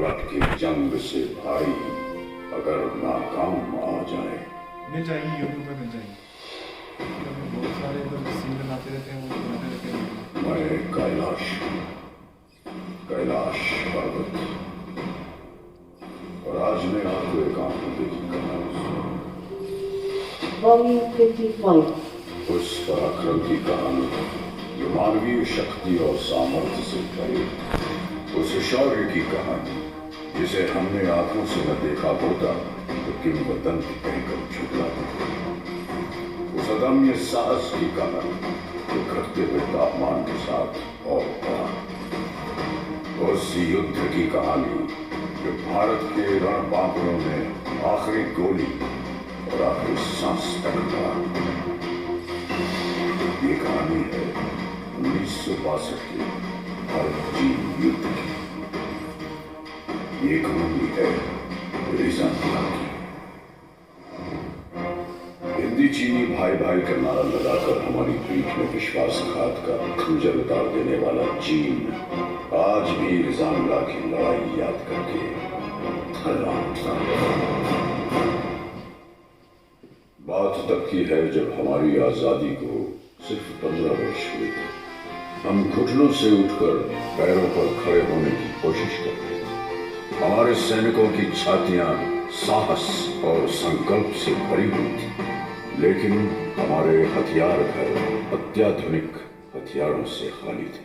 रट की जंग से भाई अगर नाकाम आ जाए। मिल जाएगी, यूट्यूब पे मिल जाएगी। बहुत सारे सीन बनाते रहते हैं, वो बनाते रहते हैं। मैं कैलाश पर्वत, और आज मैं आपको एक आंखों की कहानी Volume 55. उस पराक्रम की कहानी जो मानवीय शक्ति और सामर्थ्य से भरे, उस शौर्य की कहानी जिसे हमने आंखों से न देखा होता तो किंवदंती कहकर झुठलाते थे। उस अदम्य साहस की कहानी जो घटते हुए तापमान के साथ और बढ़ा। उस युद्ध की कहानी जो भारत के रणबांकुरों में आखिरी गोली और आखिरी सांस तक था। ये कहानी है 1962 के भारत चीन युद्ध की। ये कहानी है रिजांगला की। हिंदी चीनी भाई भाई का नारा लगाकर हमारी पीठ में विश्वासघात का खंजर उतार देने वाला चीन आज भी रिजांगला की लड़ाई याद करके थर्रा उठता है। बात तब की है जब हमारी आजादी को सिर्फ 15 वर्ष हुए थे। हम घुटनों से उठकर पैरों पर खड़े होने की कोशिश करते थे। हमारे सैनिकों की छातियां साहस और संकल्प से भरी हुई थी, लेकिन हमारे हथियार घर अत्याधुनिक हथियारों से खाली थे।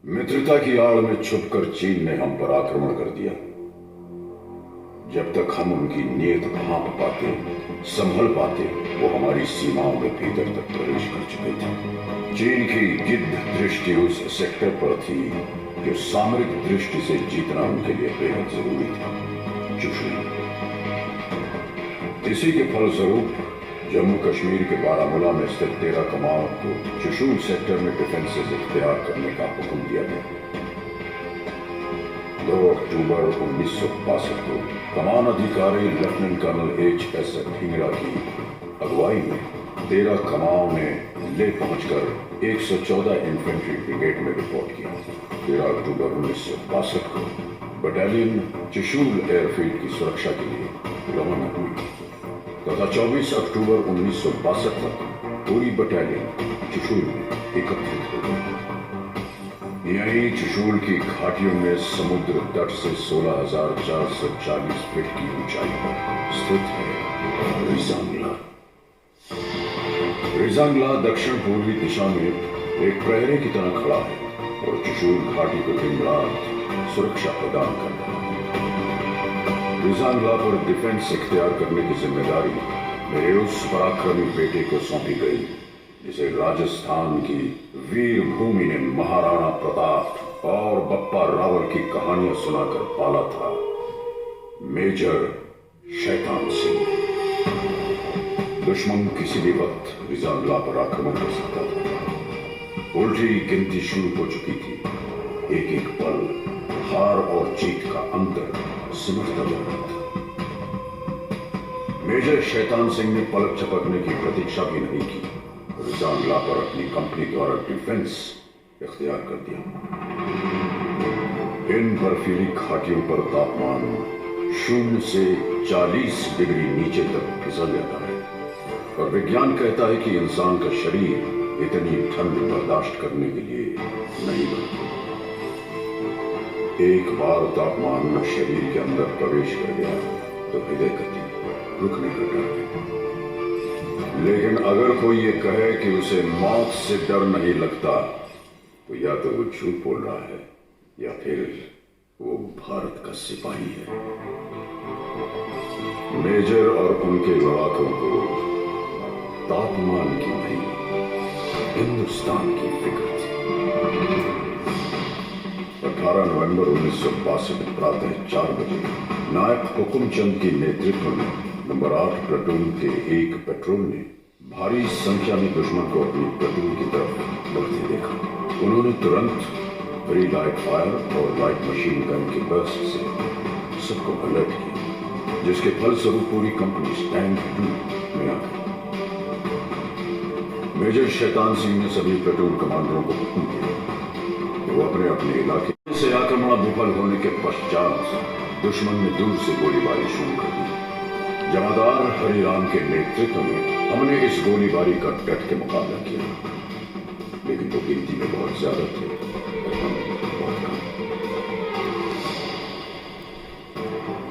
मित्रता की आड़ में छुपकर चीन ने हम पर आक्रमण कर दिया। जब तक हम उनकी नीयत भांप पाते, संभल पाते, वो हमारी सीमाओं के भीतर तक प्रवेश कर चुके थे। चीन की गिद्ध दृष्टि उस सेक्टर पर थी जो सामरिक दृष्टि से जीतना उनके लिए बेहद जरूरी था, चुशुल। इसी के फलस्वरूप जम्मू कश्मीर के बारामूला में स्थित 13 कमांड को चुशुल सेक्टर में डिफेंसेस इख्तियार करने का हुक्म दिया गया। 2 अक्टूबर 1962 को कमान अधिकारी लेफ्टिनेंट कर्नल H.S. ढींगरा की अगुवाई में 13 कमाओं ने ले पहुंचकर 114 इन्फेंट्री ब्रिगेड में रिपोर्ट किया। 13 अक्टूबर 1962 को बटालियन चुशुल एयरफील्ड की सुरक्षा के लिए रवाना हुई तथा 24 अक्टूबर 1962 तक पूरी बटालियन चुशुल में एकत्रित हो गई। यहीं चुशुल की घाटियों में समुद्र तट से 16,440 फीट की ऊंचाई पर स्थित है रिजांगला। रिजांगला दक्षिण पूर्वी दिशा में एक प्रहरी की तरह खड़ा है और चुशुल घाटी को दिन रात सुरक्षा प्रदान कर रहा है। रिजांगला पर डिफेंस इख्तियार करने की जिम्मेदारी मेरे उस पराक्रमी बेटे को सौंपी गई जिसे राजस्थान की वीर भूमि ने महाराणा प्रताप और बप्पा रावल की कहानियां सुनाकर पाला था, मेजर शैतान सिंह। दुश्मन किसी भी वक्त रिजांगला पर आक्रमण कर सकता था। उल्टी गिनती शुरू हो चुकी थी। एक एक पल हार और जीत का अंतर सिमटता जा रहा था। मेजर शैतान सिंह ने पलक झपकने की प्रतीक्षा भी नहीं की। रिजांगला पर अपनी कंपनी द्वारा डिफेंस इख्तियार कर दिया। इन बर्फीली घाटियों पर तापमान 0 से 40 डिग्री नीचे तक फिसल जाता है और विज्ञान कहता है कि इंसान का शरीर इतनी ठंड बर्दाश्त करने के लिए नहीं बनता। एक बार तापमान शरीर के अंदर प्रवेश कर गया तो हृदय गति रुकने का डर है। लेकिन अगर कोई ये कहे कि उसे मौत से डर नहीं लगता तो या तो वो झूठ बोल रहा है या फिर वो भारत का सिपाही है। मेजर और उनके लड़ाकों को तापमान की नहीं, हिंदुस्तान की फिक्र थी। 18 नवंबर 1962 प्रातः 4 बजे नायक हुकुमचंद के नेतृत्व में नंबर 8 प्लाटून के एक पेट्रोल ने भारी संख्या में दुश्मन को अपनी प्लाटून की तरफ बढ़ते देखा। उन्होंने तुरंत फ्री लाइट फायर और लाइट मशीन गन के बर्स्ट से सबको अलर्ट किया, जिसके फलस्वरूप पूरी कंपनी स्टैंड टू में आ गई। मेजर शैतान सिंह ने सभी प्लाटून कमांडरों को हुक्म दिया कि वो अपने अपने इलाके से आक्रमण विफल होने के पश्चात दुश्मन ने दूर से गोलीबारी शुरू कर दी। जमादार हरिराम के नेतृत्व में हमने इस गोलीबारी का डट के मुकाबला किया, लेकिन वो गिनती में बहुत ज्यादा थे और हम बहुत कम।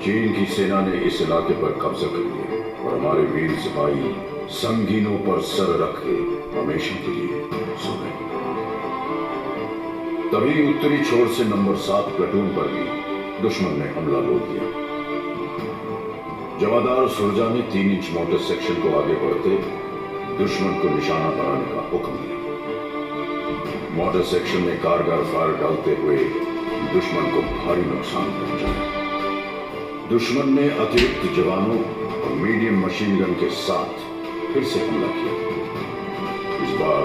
चीन की सेना ने इस इलाके पर कब्जा कर लिया और हमारे वीर सिपाही संगीनों पर सर रख के हमेशा के लिए सो गए। तभी उत्तरी छोर से नंबर 7 प्लेटून पर भी दुश्मन ने हमला बोल दिया। जमादार सुरजा ने 3 इंच मोटर सेक्शन को आगे बढ़ते दुश्मन को निशाना बनाने का हुक्म दिया। मोटर सेक्शन में कारगर फायर डालते हुए दुश्मन को भारी नुकसान पहुंचाया। दुश्मन ने अतिरिक्त जवानों और मीडियम मशीन गन के साथ फिर से हमला किया। इस बार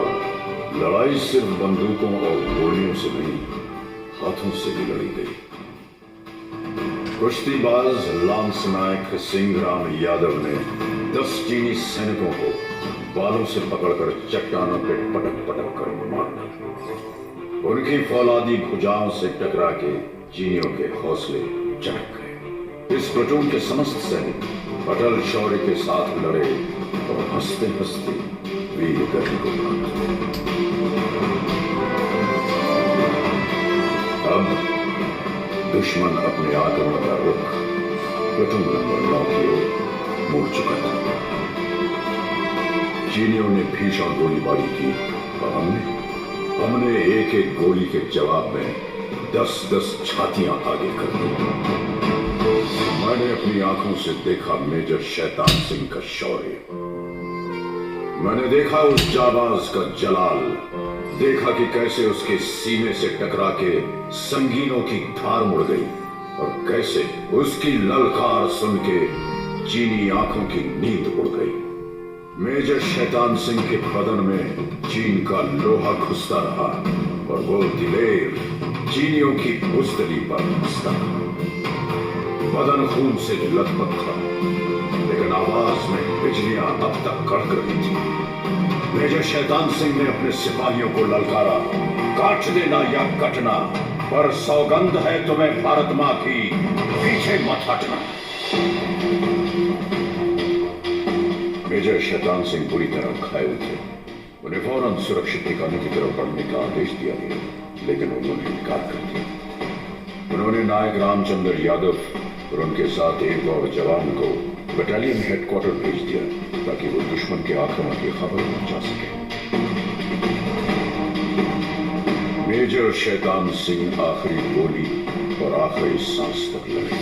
लड़ाई सिर्फ बंदूकों और गोलियों से नहीं, हाथों से भी लड़ी गई। कुश्तीबाज लांस नायक सिंहराम यादव ने 10 चीनी सैनिकों को बालों से पकड़कर चट्टानों पे पटक पटक कर मार डाला। उनकी फौलादी भुजाओं से टकरा के चीनियों के हौसले चढ़क गए। इस प्लेटून के समस्त सैनिक अटल शौर्य के साथ लड़े और हंसते हंसते वीर गति को प्राप्त। अब दुश्मन अपने आक्रमण का रुख प्लेटून नंबर 9 की ओर मोड़ चुका था। चीनियों ने भीषण गोलीबारी की और हमने एक एक गोली के जवाब में 10-10 छातियां आगे कर दी। मैंने अपनी आंखों से देखा मेजर शैतान सिंह का शौर्य। मैंने देखा उस जाबाज का जलाल, देखा कि कैसे उसके सीने से टकरा के संगीनों की धार मुड़ गई और कैसे उसकी ललकार सुन के चीनी आंखों की नींद उड़ गई। मेजर शैतान सिंह के बदन में चीन का लोहा घुसता रहा और वो दिलेर चीनियों की बुज़दिली पर हंसता रहा। बदन खून से लथपथ था, लेकिन आवाज में बिजलियां अब तक कड़क रही थी। मेजर शैतान सिंह ने अपने सिपाहियों को ललकारा, काट देना या कटना, पर सौगंध है तुम्हें भारत मां की, पीछे मत हटना। मेजर शैतान सिंह बुरी तरह घायल थे। उन्हें फौरन सुरक्षित ठिकाने की तरफ बढ़ने का आदेश दिया गया, लेकिन उन्होंने इनकार कर दिया। उन्होंने नायक रामचंद्र यादव और उनके साथ एक और जवान को बटालियन हेडक्वार्टर भेज दिया ताकि वो दुश्मन के आक्रमण की खबर पहुंचा सके। मेजर शैतान सिंह आखिरी गोली और आखिरी सांस तक लड़े,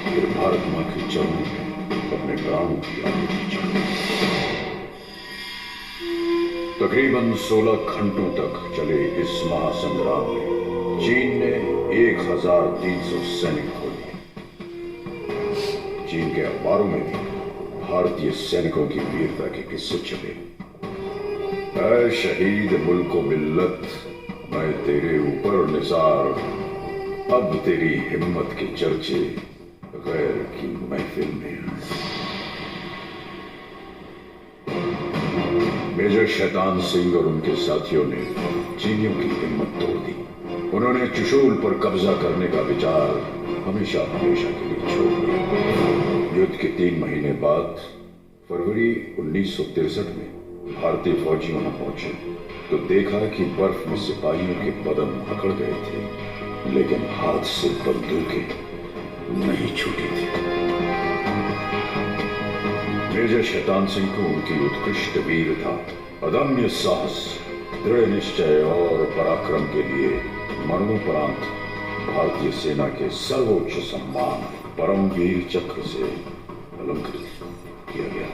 फिर भारत मां के चरणों में अपने प्राणों की आहुति दी। तकरीबन 16 घंटों तक चले इस महासंग्राम में चीन ने 1300 सैनिक खो लिए। चीन के अखबारों में भी भारतीय सैनिकों की वीरता के किस्से छपे। ऐ शहीद मुल्को मिल्लत, मैं तेरे ऊपर निसार, अब तेरी हिम्मत के चर्चे गैर की महफिल में। मेजर शैतान सिंह और उनके साथियों ने चीनियों की हिम्मत तोड़ दी। उन्होंने चुशूल पर कब्जा करने का विचार हमेशा हमेशा के लिए छोड़ दिया। युद्ध के 3 महीने बाद फरवरी 1963 में भारतीय फौजी वहां पहुंचे तो देखा कि बर्फ में सिपाहियों के बदन अकड़ गए थे, लेकिन हाथ से बंदूकें नहीं छूटी थी। मेजर शैतान सिंह को उनकी उत्कृष्ट वीरता, अदम्य साहस, दृढ़ निश्चय और पराक्रम के लिए मरणोपरांत भारतीय सेना के सर्वोच्च सम्मान परमवीर चक्र से अलंकृत किया गया।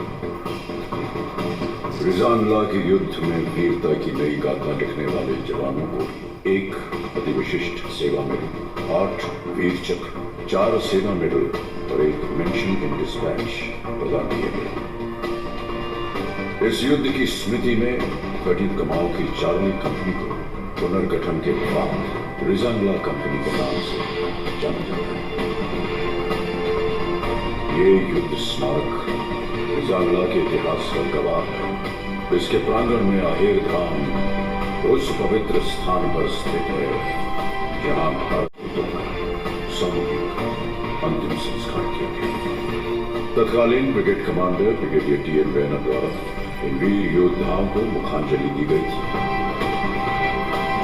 रिजानला के युद्ध में वीरता की नई गाथा लिखने वाले जवानों को एक अति विशिष्ट सेवा मेडल, 8 वीर चक्र, 4 सेना मेडल और एक मेंशन इन डिस्पैच प्रदान किया गया। इस युद्ध की स्मृति में कटी कमाओ की चार्ली कंपनी को पुनर्गठन के बाद रिजानला कंपनी के नाम से जाना जाता है। ये युद्ध स्मारक रिजानला के इतिहास का गवाह है। इसके प्रांगण में आहेर धाम उस पवित्र स्थान पर स्थित है जहां भारत सामूहिक अंतिम संस्कार किया गया। तत्कालीन brigade commander brigadier TN. Raina द्वारा इन वीर योद्धाओं को मुखांजलि दी गई थी।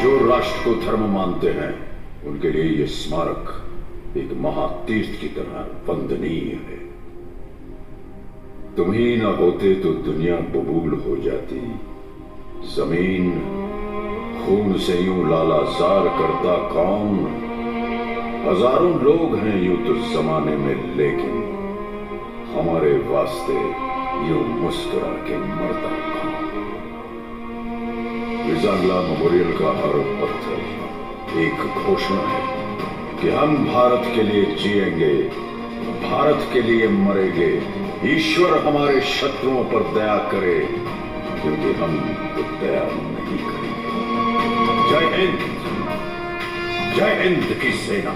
जो राष्ट्र को धर्म मानते हैं उनके लिए यह स्मारक एक महातीर्थ की तरह वंदनीय है। तुम ही न होते तो दुनिया बबूल हो जाती, जमीन खून से यूं लालाजार करता कौन। हजारों लोग हैं यूं तो जमाने में, लेकिन हमारे वास्ते यूं मुस्कुरा के मरता कौन। विजांगला मेमोरियल का हर पत्थर एक घोषणा है कि हम भारत के लिए जिएंगे, भारत के लिए मरेंगे। ईश्वर हमारे शत्रुओं पर दया करे, क्योंकि हम तो दया नहीं करेंगे। जय हिंद, जय हिंद की सेना।